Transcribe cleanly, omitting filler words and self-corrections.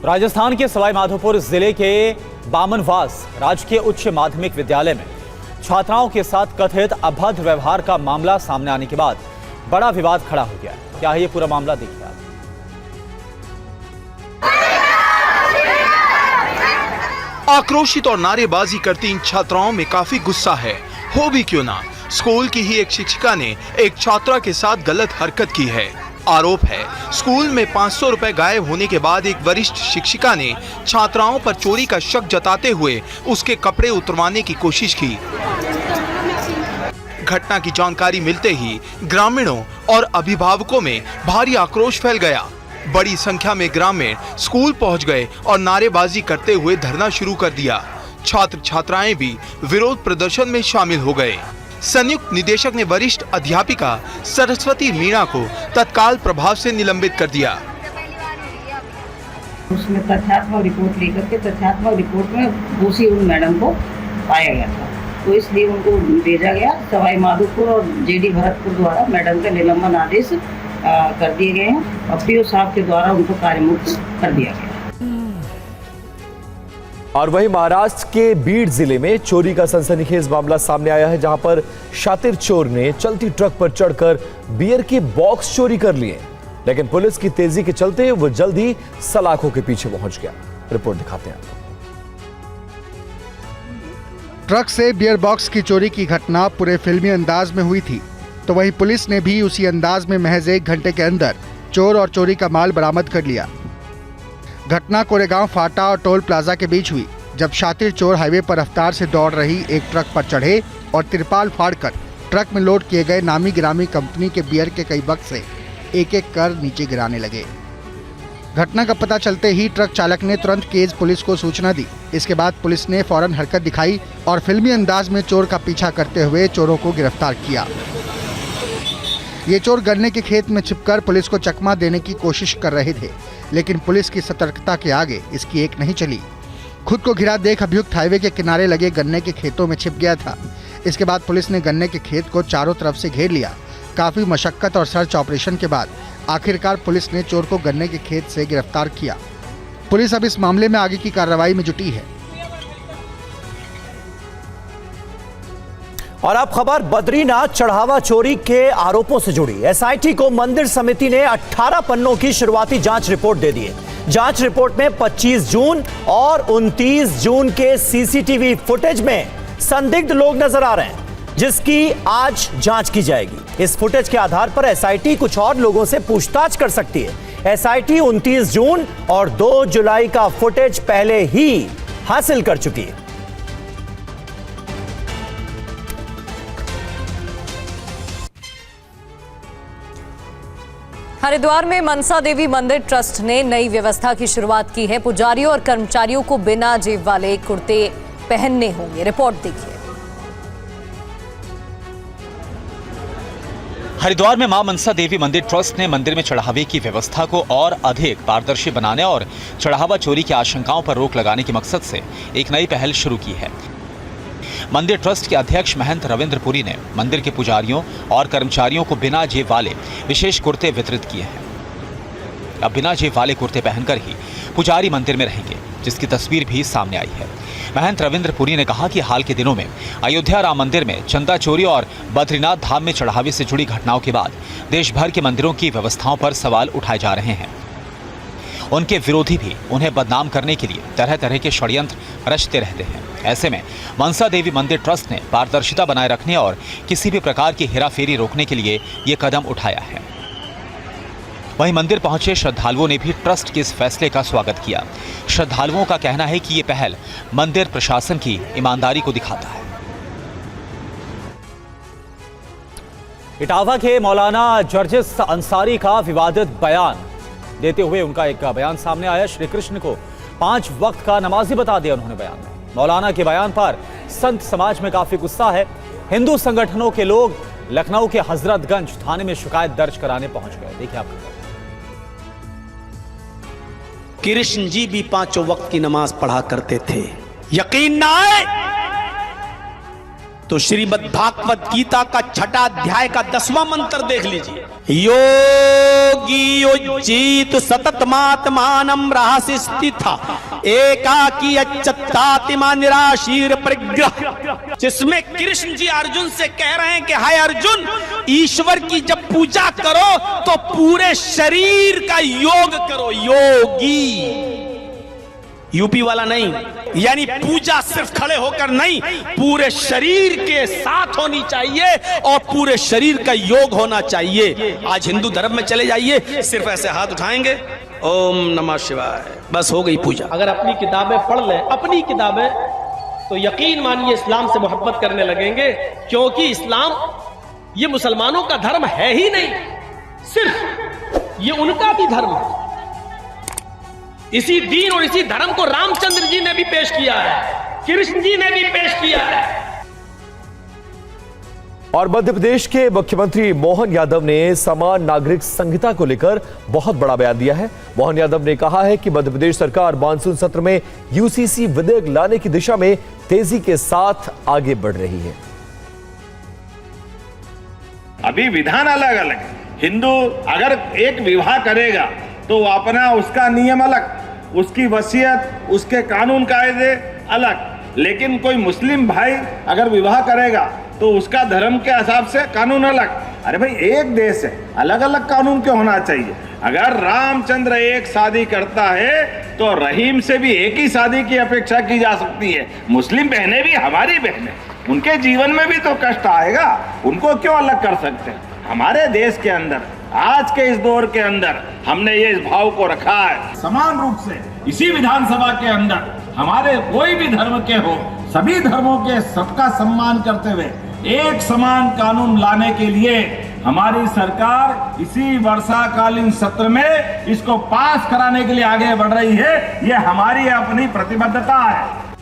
राजस्थान के सवाई माधोपुर जिले के बामनवास राजकीय उच्च माध्यमिक विद्यालय में छात्राओं के साथ कथित अभद्र व्यवहार का मामला सामने आने के बाद बड़ा विवाद खड़ा हो गया है। क्या है ये पूरा मामला, देखिए आप। आक्रोशित और नारेबाजी करती इन छात्राओं में काफी गुस्सा है। हो भी क्यों ना, स्कूल की ही एक शिक्षिका ने एक छात्रा के साथ गलत हरकत की है। आरोप है स्कूल में 500 रुपए गायब होने के बाद एक वरिष्ठ शिक्षिका ने छात्राओं पर चोरी का शक जताते हुए उसके कपड़े उतरवाने की कोशिश की। घटना की जानकारी मिलते ही ग्रामीणों और अभिभावकों में भारी आक्रोश फैल गया। बड़ी संख्या में ग्रामीण स्कूल पहुंच गए और नारेबाजी करते हुए धरना शुरू कर दिया। छात्र छात्राएं भी विरोध प्रदर्शन में शामिल हो गए। संयुक्त निदेशक ने वरिष्ठ अध्यापिका सरस्वती मीणा को तत्काल प्रभाव से निलंबित कर दिया। उसमें तथ्यात्मक रिपोर्ट लेकर के तथ्यात्मक रिपोर्ट में दोषी उन मैडम को पाया गया था, तो इसलिए उनको भेजा गया। सवाई माधोपुर और जेडी भरतपुर द्वारा मैडम का निलंबन आदेश कर दिए गए हैं और पीओ साहब के द्वारा उनको कार्यमुक्त कर दिया गया। और वहीं महाराष्ट्र के बीड जिले में चोरी का सनसनीखेज मामला सामने आया है, जहां पर शातिर चोर ने चलती ट्रक पर चढ़कर बियर के बॉक्स चोरी कर लिए, लेकिन पुलिस की तेजी के चलते वो जल्द ही सलाखों के पीछे पहुंच गया। रिपोर्ट दिखाते हैं आपको। ट्रक से बियर बॉक्स की चोरी की घटना पूरे फिल्मी अंदाज में हुई थी, तो वहीं पुलिस ने भी उसी अंदाज में महज 1 घंटे के अंदर चोर और चोरी का माल बरामद कर लिया। घटना कोरेगांव फाटा और टोल प्लाजा के बीच हुई, जब शातिर चोर हाईवे पर रफ्तार से दौड़ रही एक ट्रक पर चढ़े और तिरपाल फाड़कर ट्रक में लोड किए गए नामी गिरामी कंपनी के बियर के कई बक्से एक एक कर नीचे गिराने लगे। घटना का पता चलते ही ट्रक चालक ने तुरंत केज पुलिस को सूचना दी। इसके बाद पुलिस ने फौरन हरकत दिखाई और फिल्मी अंदाज में चोर का पीछा करते हुए चोरों को गिरफ्तार किया। ये चोर गन्ने के खेत में छिपकर पुलिस को चकमा देने की कोशिश कर रहे थे, लेकिन पुलिस की सतर्कता के आगे इसकी एक नहीं चली। खुद को घिरा देख अभियुक्त हाईवे के किनारे लगे गन्ने के खेतों में छिप गया था। इसके बाद पुलिस ने गन्ने के खेत को चारों तरफ से घेर लिया। काफी मशक्कत और सर्च ऑपरेशन के बाद आखिरकार पुलिस ने चोर को गन्ने के खेत से गिरफ्तार किया। पुलिस अब इस मामले में आगे की कार्रवाई में जुटी है। और अब खबर बद्रीनाथ चढ़ावा चोरी के आरोपों से जुड़ी। एसआईटी को मंदिर समिति ने 18 पन्नों की शुरुआती जांच रिपोर्ट दे दी है। जांच रिपोर्ट में 25 जून और 29 जून के सीसीटीवी फुटेज में संदिग्ध लोग नजर आ रहे हैं, जिसकी आज जांच की जाएगी। इस फुटेज के आधार पर एसआईटी कुछ और लोगों से पूछताछ कर सकती है। एसआईटी 29 जून और 2 जुलाई का फुटेज पहले ही हासिल कर चुकी है। हरिद्वार में मनसा देवी मंदिर ट्रस्ट ने नई व्यवस्था की शुरुआत की है। पुजारियों और कर्मचारियों को बिना जेब वाले कुर्ते पहनने होंगे। रिपोर्ट देखिए। हरिद्वार में मां मनसा देवी मंदिर ट्रस्ट ने मंदिर में चढ़ावे की व्यवस्था को और अधिक पारदर्शी बनाने और चढ़ावा चोरी की आशंकाओं पर रोक लगाने के मकसद से एक नई पहल शुरू की है। मंदिर ट्रस्ट के अध्यक्ष महंत रविंद्र पुरी ने मंदिर के पुजारियों और कर्मचारियों को बिना जेब वाले विशेष कुर्ते वितरित किए हैं। अब बिना जेब वाले कुर्ते पहनकर ही पुजारी मंदिर में रहेंगे, जिसकी तस्वीर भी सामने आई है। महंत रविंद्र पुरी ने कहा कि हाल के दिनों में अयोध्या राम मंदिर में चंदा चोरी और बद्रीनाथ धाम में चढ़ावे से जुड़ी घटनाओं के बाद देश भर के मंदिरों की व्यवस्थाओं पर सवाल उठाए जा रहे हैं। उनके विरोधी भी उन्हें बदनाम करने के लिए तरह तरह के षड्यंत्र रचते रहते हैं। ऐसे में मनसा देवी मंदिर ट्रस्ट ने पारदर्शिता बनाए रखने और किसी भी प्रकार की हेराफेरी रोकने के लिए ये कदम उठाया है। वहीं मंदिर पहुंचे श्रद्धालुओं ने भी ट्रस्ट के इस फैसले का स्वागत किया। श्रद्धालुओं का कहना है कि ये पहल मंदिर प्रशासन की ईमानदारी को दिखाता है। इटावा के मौलाना जर्जिस अंसारी का विवादित बयान देते हुए उनका एक बयान सामने आया। श्री कृष्ण को 5 वक्त का नमाजी बता दिया उन्होंने बयान में। मौलाना के बयान पर संत समाज में काफी गुस्सा है। हिंदू संगठनों के लोग लखनऊ के हजरतगंज थाने में शिकायत दर्ज कराने पहुंच गए। देखिए आप। कृष्ण जी भी 5 वक्त की नमाज पढ़ा करते थे। यकीन ना आए तो श्रीमद् भागवत गीता का 6वां अध्याय का 10वां मंत्र देख लीजिए। योगी युज्जीत सततमात्मानं रहसि स्थिता एकाकी अच्युतात्मा निराशीर परिग्रह, जिसमें कृष्ण जी अर्जुन से कह रहे हैं कि हाय अर्जुन, ईश्वर की जब पूजा करो तो पूरे शरीर का योग करो। योगी यूपी वाला नहीं, यानी पूजा सिर्फ खड़े होकर नहीं, पूरे शरीर के साथ होनी चाहिए और पूरे शरीर का योग होना चाहिए। आज हिंदू धर्म में चले जाइए, सिर्फ ऐसे हाथ उठाएंगे, ओम नमः शिवाय, बस हो गई पूजा। अगर अपनी किताबें पढ़ लें, अपनी किताबें, तो यकीन मानिए इस्लाम से मोहब्बत करने लगेंगे, क्योंकि इस्लाम ये मुसलमानों का धर्म है ही नहीं, सिर्फ ये उनका भी धर्म है। इसी दीन और इसी धर्म को रामचंद्र जी ने भी पेश किया है, कृष्ण जी ने भी पेश किया है। और मध्य प्रदेश के मुख्यमंत्री मोहन यादव ने समान नागरिक संहिता को लेकर बहुत बड़ा बयान दिया है। मोहन यादव ने कहा है कि मध्य प्रदेश सरकार मानसून सत्र में यूसीसी विधेयक लाने की दिशा में तेजी के साथ आगे बढ़ रही है। अभी विधान अलग अलग है। हिंदू अगर एक विवाह करेगा तो अपना उसका नियम अलग, उसकी वसीयत, उसके कानून कायदे अलग। लेकिन कोई मुस्लिम भाई अगर विवाह करेगा तो उसका धर्म के हिसाब से कानून अलग। अरे भाई, एक देश है, अलग अलग कानून क्यों होना चाहिए? अगर रामचंद्र एक शादी करता है तो रहीम से भी एक ही शादी की अपेक्षा की जा सकती है। मुस्लिम बहनें भी हमारी बहनें, उनके जीवन में भी तो कष्ट आएगा, उनको क्यों अलग कर सकते हैं? हमारे देश के अंदर आज के इस दौर के अंदर हमने ये इस भाव को रखा है, समान रूप से इसी विधानसभा के अंदर हमारे कोई भी धर्म के हो, सभी धर्मों के सबका सम्मान करते हुए एक समान कानून लाने के लिए हमारी सरकार इसी वर्षाकालीन सत्र में इसको पास कराने के लिए आगे बढ़ रही है। ये हमारी अपनी प्रतिबद्धता है।